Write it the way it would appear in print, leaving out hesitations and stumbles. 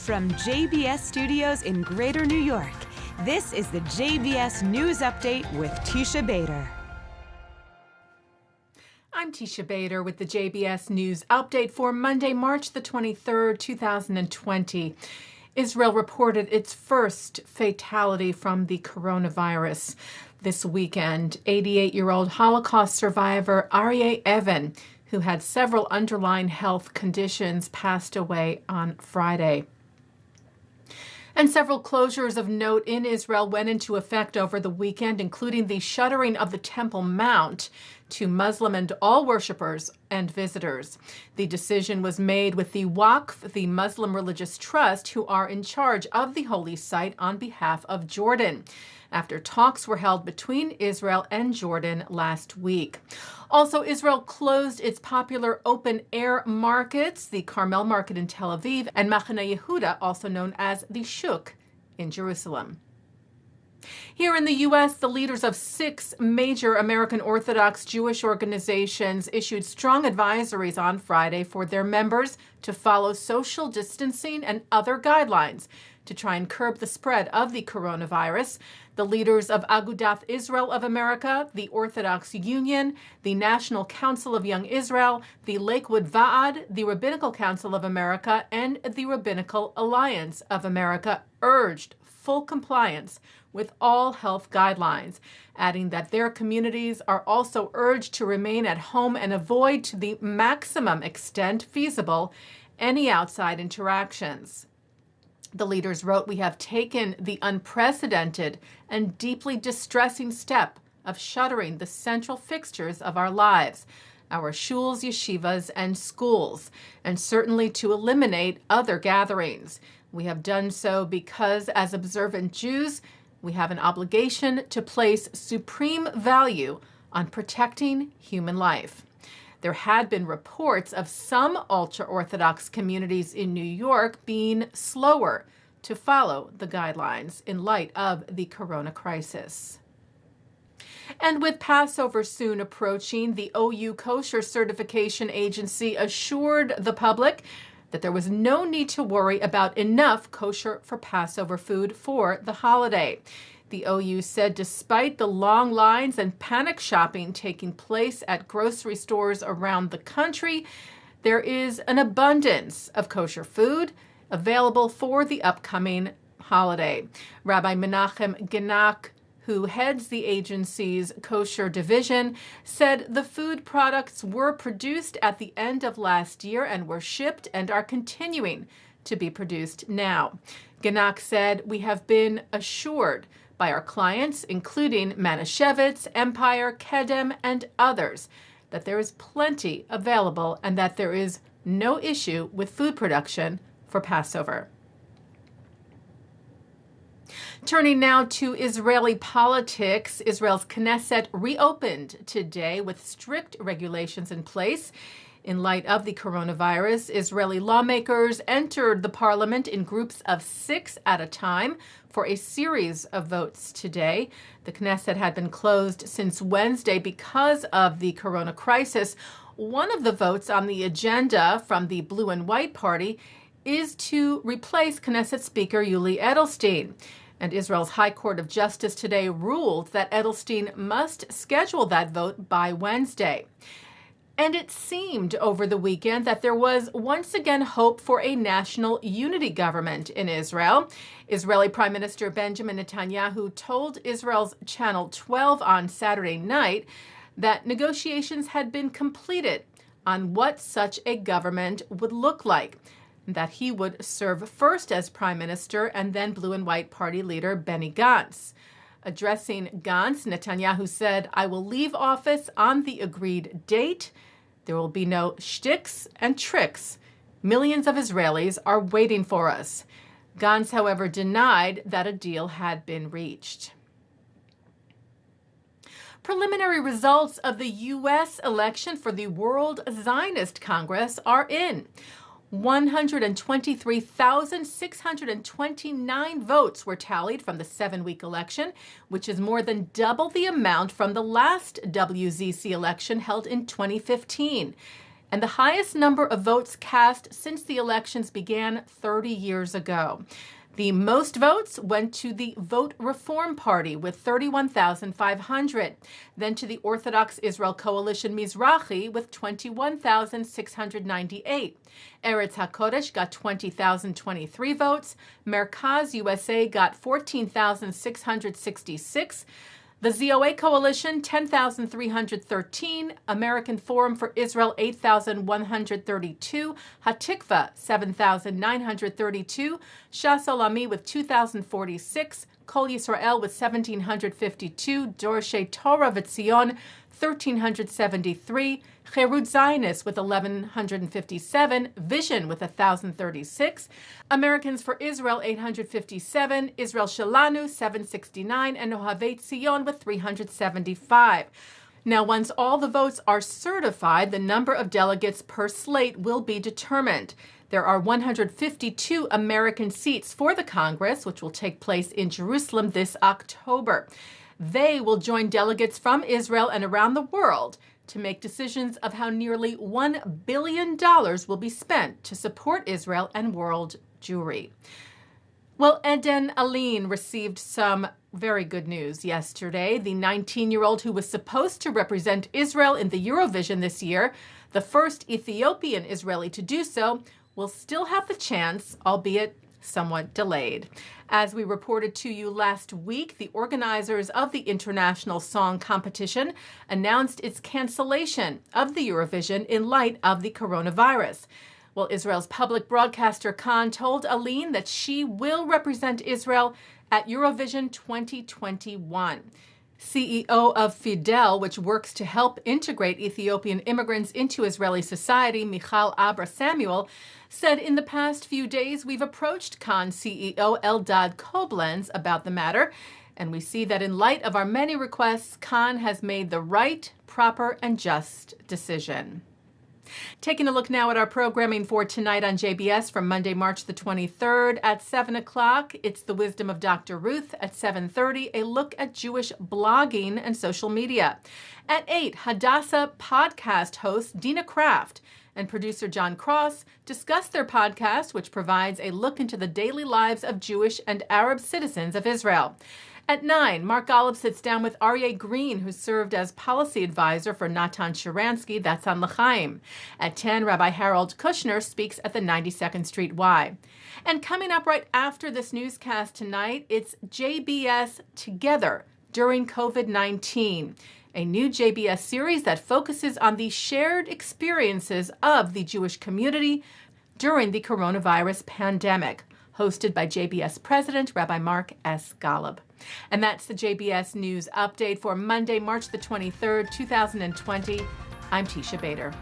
From JBS Studios in Greater New York, this is the JBS News Update with Teisha Bader. I'm Teisha Bader with the JBS News Update for Monday, March the 23rd, 2020. Israel reported its first fatality from the coronavirus this weekend. 88-year-old Holocaust survivor Aryeh Evan, who had several underlying health conditions, passed away on Friday. And several closures of note in Israel went into effect over the weekend, including the shuttering of the Temple Mount to Muslim and all worshipers and visitors. The decision was made with the Waqf, the Muslim religious trust, who are in charge of the holy site on behalf of Jordan, after talks were held between Israel and Jordan last week. Also, Israel closed its popular open-air markets, the Carmel Market in Tel Aviv and Machane Yehuda, also known as the Shuk, in Jerusalem. Here in the U.S., the leaders of 6 major American Orthodox Jewish organizations issued strong advisories on Friday for their members to follow social distancing and other guidelines to try and curb the spread of the coronavirus. The leaders of Agudath Israel of America, the Orthodox Union, the National Council of Young Israel, the Lakewood Vaad, the Rabbinical Council of America, and the Rabbinical Alliance of America urged full compliance with all health guidelines, adding that their communities are also urged to remain at home and avoid, to the maximum extent feasible, any outside interactions. The leaders wrote, "We have taken the unprecedented and deeply distressing step of shuttering the central fixtures of our lives, our shuls, yeshivas, and schools, and certainly to eliminate other gatherings. We have done so because, as observant Jews, we have an obligation to place supreme value on protecting human life." There had been reports of some ultra-Orthodox communities in New York being slower to follow the guidelines in light of the corona crisis. And with Passover soon approaching, the OU Kosher Certification Agency assured the public that there was no need to worry about enough kosher for Passover food for the holiday. The OU said despite the long lines and panic shopping taking place at grocery stores around the country, there is an abundance of kosher food available for the upcoming holiday. Rabbi Menachem Genak, who heads the agency's kosher division, said the food products were produced at the end of last year and were shipped and are continuing to be produced now. Genak said, "We have been assured by our clients, including Manischewitz, Empire, Kedem, and others, that there is plenty available and that there is no issue with food production for Passover." Turning now to Israeli politics, Israel's Knesset reopened today with strict regulations in place. In light of the coronavirus, Israeli lawmakers entered the parliament in groups of 6 at a time for a series of votes today. The Knesset had been closed since Wednesday because of the corona crisis. One of the votes on the agenda from the Blue and White Party is to replace Knesset Speaker Yuli Edelstein. And Israel's High Court of Justice today ruled that Edelstein must schedule that vote by Wednesday. And it seemed over the weekend that there was once again hope for a national unity government in Israel. Israeli Prime Minister Benjamin Netanyahu told Israel's Channel 12 on Saturday night that negotiations had been completed on what such a government would look like, that he would serve first as Prime Minister and then Blue and White Party leader Benny Gantz. Addressing Gantz, Netanyahu said, "I will leave office on the agreed date. There will be no shticks and tricks. Millions of Israelis are waiting for us." Gantz, however, denied that a deal had been reached. Preliminary results of the U.S. election for the World Zionist Congress are in. 123,629 votes were tallied from the 7-week election, which is more than double the amount from the last WZC election held in 2015. and the highest number of votes cast since the elections began 30 years ago. The most votes went to the Vote Reform Party with 31,500, then to the Orthodox Israel Coalition Mizrahi with 21,698. Eretz HaKodesh got 20,023 votes. Merkaz USA got 14,666. The ZOA Coalition, 10,313. American Forum for Israel, 8,132. Hatikva, 7,932. Shas Olami with 2,046. Kol Yisrael with 1,752. Dorshei Torah V'Tzion, 1,373. Cherut Zionist with 1,157, Vision with 1,036, Americans for Israel 857, Israel Shelanu 769, and Ohavei Tzion with 375. Now, once all the votes are certified, the number of delegates per slate will be determined. There are 152 American seats for the Congress, which will take place in Jerusalem this October. They will join delegates from Israel and around the world to make decisions of how nearly $1 billion will be spent to support Israel and world Jewry. Well, Eden Aline received some very good news yesterday. The 19-year-old who was supposed to represent Israel in the Eurovision this year, the first Ethiopian Israeli to do so, will still have the chance, albeit somewhat delayed. As we reported to you last week, the organizers of the International Song Competition announced its cancellation of the Eurovision in light of the coronavirus. Well, Israel's public broadcaster Khan told Aline that she will represent Israel at Eurovision 2021. CEO of Fidel, which works to help integrate Ethiopian immigrants into Israeli society, Michal Abra Samuel, said in the past few days we've approached Khan CEO Eldad Koblenz about the matter, and we see that in light of our many requests, Khan has made the right, proper, and just decision. Taking a look now at our programming for tonight on JBS from Monday, March the 23rd at 7 o'clock. It's The Wisdom of Dr. Ruth. At 7:30, a look at Jewish blogging and social media. At 8, Hadassah podcast host Dina Kraft and producer John Cross discuss their podcast, which provides a look into the daily lives of Jewish and Arab citizens of Israel. At 9, Mark Golub sits down with Aryeh Green, who served as policy advisor for Natan Sharansky. That's on L'chaim. At 10, Rabbi Harold Kushner speaks at the 92nd Street Y. And coming up right after this newscast tonight, it's JBS Together During COVID-19, a new JBS series that focuses on the shared experiences of the Jewish community during the coronavirus pandemic, hosted by JBS President Rabbi Mark S. Golub. And that's the JBS News Update for Monday, March the 23rd, 2020. I'm Teisha Bader.